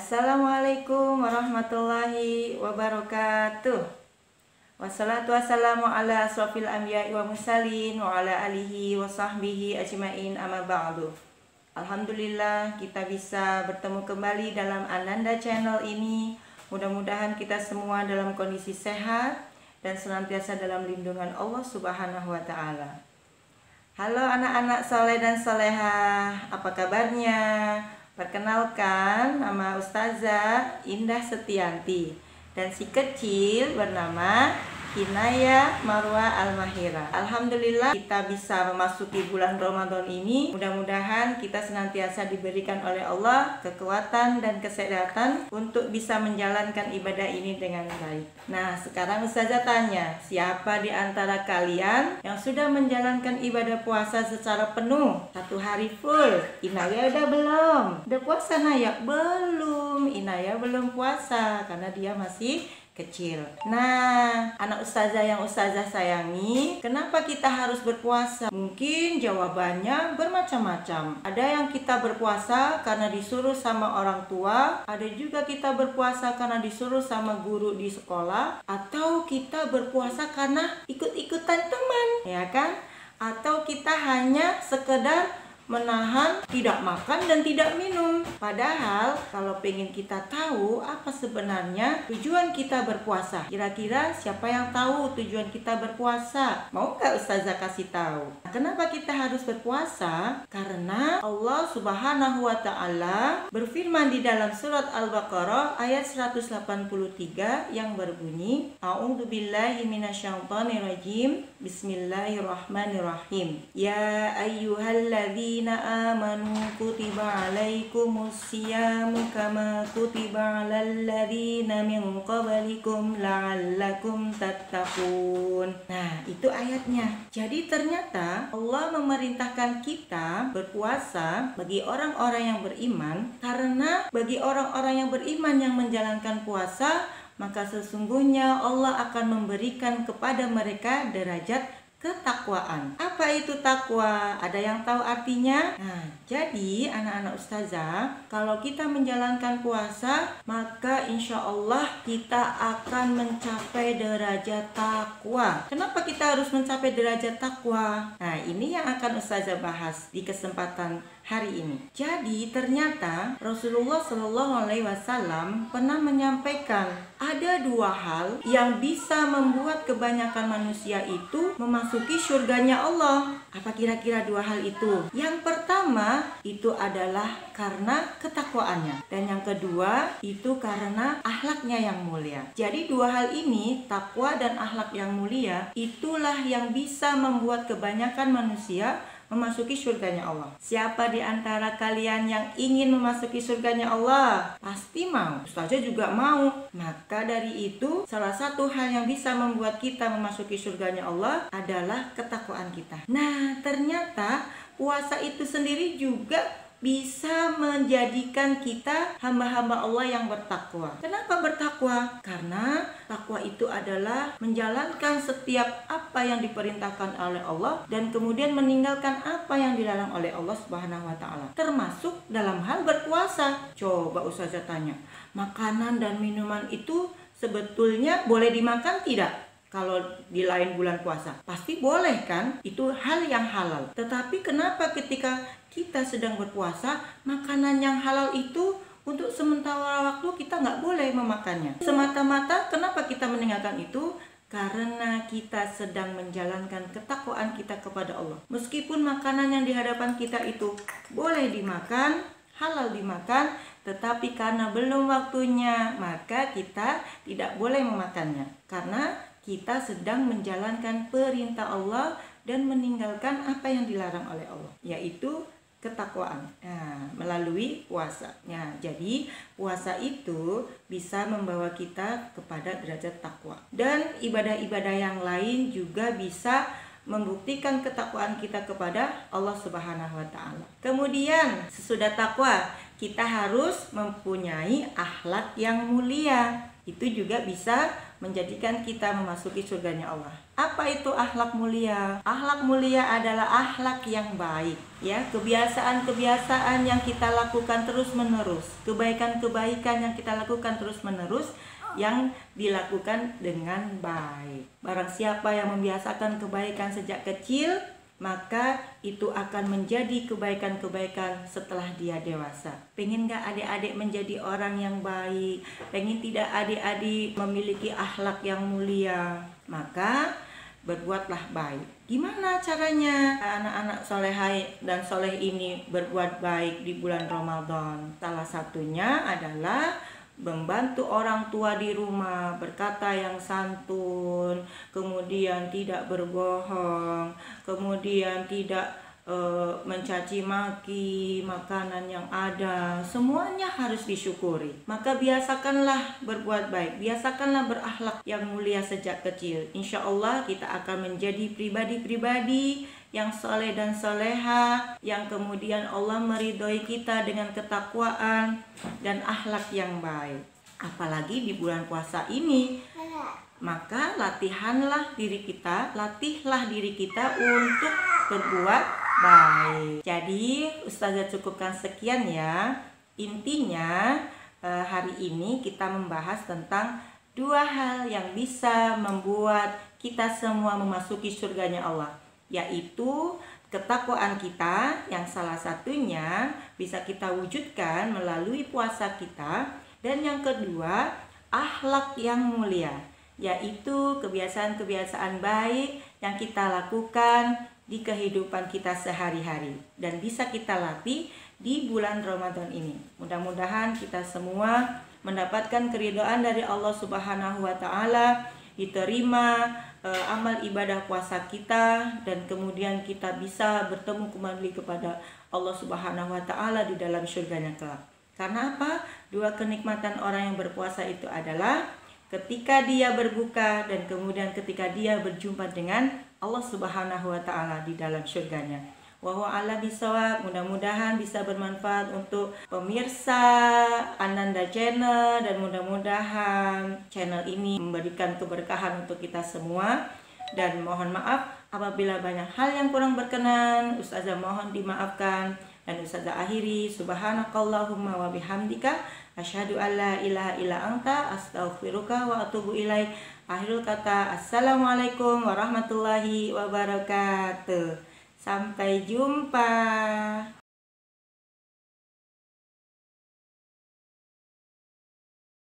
Assalamualaikum warahmatullahi wabarakatuh. Wassalatu wassalamu ala asrofil anbiya'i wa mursalin wa ala alihi wa sahbihi ajmain amma ba'du. Alhamdulillah kita bisa bertemu kembali dalam Ananda Channel ini. Mudah-mudahan kita semua dalam kondisi sehat dan senantiasa dalam lindungan Allah Subhanahu wa Ta'ala. Halo anak-anak soleh dan solehah, apa kabarnya? Perkenalkan, nama Ustazah Indah Setianti dan si kecil bernama Hinaya Marwa Al-Mahira. Alhamdulillah kita bisa memasuki bulan Ramadan ini. Mudah-mudahan kita senantiasa diberikan oleh Allah kekuatan dan kesehatan untuk bisa menjalankan ibadah ini dengan baik. Nah, sekarang Ustazah tanya, siapa di antara kalian yang sudah menjalankan ibadah puasa secara penuh? 1 hari full. Inaya udah belum? Udah puasa Naya? Belum. Inaya belum puasa karena dia masih kecil. Nah, anak ustazah yang ustazah sayangi, kenapa kita harus berpuasa? Mungkin jawabannya bermacam-macam. Ada yang kita berpuasa karena disuruh sama orang tua, ada juga kita berpuasa karena disuruh sama guru di sekolah, atau kita berpuasa karena ikut-ikutan teman, ya kan? Atau kita hanya sekedar menahan tidak makan dan tidak minum. Padahal kalau pengen kita tahu apa sebenarnya tujuan kita berpuasa, kira-kira siapa yang tahu tujuan kita berpuasa? Mau gak Ustazah kasih tahu? Kenapa kita harus berpuasa? Karena Allah Subhanahu wa Ta'ala berfirman di dalam surat Al-Baqarah ayat 183 yang berbunyi, A'udzubillahi minasyaitonirrajim, Bismillahirrahmanirrahim. Ya ayyuhalladzina amanu kutiba alaikumus siyamu kama kutiba alal ladzina min qablikum la'allakum tattaqun. Nah, itu ayatnya. Jadi ternyata Allah memerintahkan kita berpuasa bagi orang-orang yang beriman, karena bagi orang-orang yang beriman yang menjalankan puasa, maka sesungguhnya Allah akan memberikan kepada mereka derajat ketakwaan. Apa itu takwa? Ada yang tahu artinya? Nah, jadi anak-anak ustazah, kalau kita menjalankan puasa, maka insya Allah kita akan mencapai derajat takwa. Kenapa kita harus mencapai derajat takwa? Nah, ini yang akan ustazah bahas di kesempatan hari ini. Jadi ternyata Rasulullah Shallallahu Alaihi Wasallam pernah menyampaikan ada 2 hal yang bisa membuat kebanyakan manusia itu memasuki surganya Allah. Apa kira-kira 2 hal itu? Yang pertama itu adalah karena ketakwaannya, dan yang kedua itu karena akhlaknya yang mulia. Jadi 2 hal ini, takwa dan akhlak yang mulia, itulah yang bisa membuat kebanyakan manusia memasuki surganya Allah. Siapa di antara kalian yang ingin memasuki surganya Allah? Pasti mau. Ustazah juga mau. Maka dari itu, salah satu hal yang bisa membuat kita memasuki surganya Allah adalah ketakwaan kita. Nah, ternyata puasa itu sendiri juga bisa menjadikan kita hamba-hamba Allah yang bertakwa. Kenapa bertakwa? Karena takwa itu adalah menjalankan setiap apa yang diperintahkan oleh Allah dan kemudian meninggalkan apa yang dilarang oleh Allah Subhanahu wa Ta'ala. Termasuk dalam hal berpuasa. Coba Ustazah tanya, makanan dan minuman itu sebetulnya boleh dimakan tidak? Kalau di lain bulan puasa pasti boleh kan, itu hal yang halal. Tetapi kenapa ketika kita sedang berpuasa, makanan yang halal itu untuk sementara waktu kita nggak boleh memakannya? Semata-mata kenapa kita meninggalkan itu? Karena kita sedang menjalankan ketakwaan kita kepada Allah. Meskipun makanan yang di hadapan kita itu boleh dimakan, halal dimakan, tetapi karena belum waktunya, maka kita tidak boleh memakannya. Karena kita sedang menjalankan perintah Allah dan meninggalkan apa yang dilarang oleh Allah, yaitu ketakwaan. Nah, melalui puasa. Nah, jadi puasa itu bisa membawa kita kepada derajat takwa. Dan ibadah-ibadah yang lain juga bisa membuktikan ketakwaan kita kepada Allah Subhanahu wa Ta'ala. Kemudian sesudah takwa, kita harus mempunyai akhlak yang mulia. Itu juga bisa menjadikan kita memasuki surganya Allah. Apa itu akhlak mulia? Akhlak mulia adalah akhlak yang baik, ya, kebiasaan-kebiasaan yang kita lakukan terus-menerus, kebaikan-kebaikan yang kita lakukan terus-menerus yang dilakukan dengan baik. Barang siapa yang membiasakan kebaikan sejak kecil, maka itu akan menjadi kebaikan-kebaikan setelah dia dewasa. Pengen gak adik-adik menjadi orang yang baik? Pengen tidak adik-adik memiliki akhlak yang mulia? Maka berbuatlah baik. Gimana caranya anak-anak solehai dan soleh ini berbuat baik di bulan Ramadan? Salah satunya adalah membantu orang tua di rumah, berkata yang santun, kemudian tidak berbohong, kemudian tidak mencaci maki makanan yang ada. Semuanya harus disyukuri. Maka biasakanlah berbuat baik, biasakanlah berakhlak yang mulia sejak kecil. Insya Allah kita akan menjadi pribadi-pribadi yang soleh dan soleha, yang kemudian Allah meridhoi kita dengan ketakwaan dan akhlak yang baik. Apalagi di bulan puasa ini, maka latihlah diri kita untuk berbuat baik. Jadi Ustazah cukupkan sekian ya. Intinya hari ini kita membahas tentang 2 hal yang bisa membuat kita semua memasuki surganya Allah, yaitu ketakwaan kita, yang salah satunya bisa kita wujudkan melalui puasa kita, dan yang kedua akhlak yang mulia, yaitu kebiasaan-kebiasaan baik yang kita lakukan di kehidupan kita sehari-hari dan bisa kita latih di bulan Ramadan ini. Mudah-mudahan kita semua mendapatkan keridhaan dari Allah Subhanahu wa taala, diterima amal ibadah puasa kita, dan kemudian kita bisa bertemu kembali kepada Allah Subhanahu wa taala di dalam surganya kelak. Karena apa? 2 kenikmatan orang yang berpuasa itu adalah ketika dia berbuka dan kemudian ketika dia berjumpa dengan Allah Subhanahu wa taala di dalam surganya. Wallahu a'lam bishawab. Mudah-mudahan bisa bermanfaat untuk pemirsa Ananda Channel, dan mudah-mudahan channel ini memberikan keberkahan untuk kita semua. Dan mohon maaf apabila banyak hal yang kurang berkenan, Ustazah mohon dimaafkan. Dan Ustazah akhiri, subhanakallahumma wa bihamdika asyhadu an la ilaha illa anta astaghfiruka wa atubu ilaik. Akhirul kata, assalamualaikum warahmatullahi wabarakatuh. Sampai jumpa.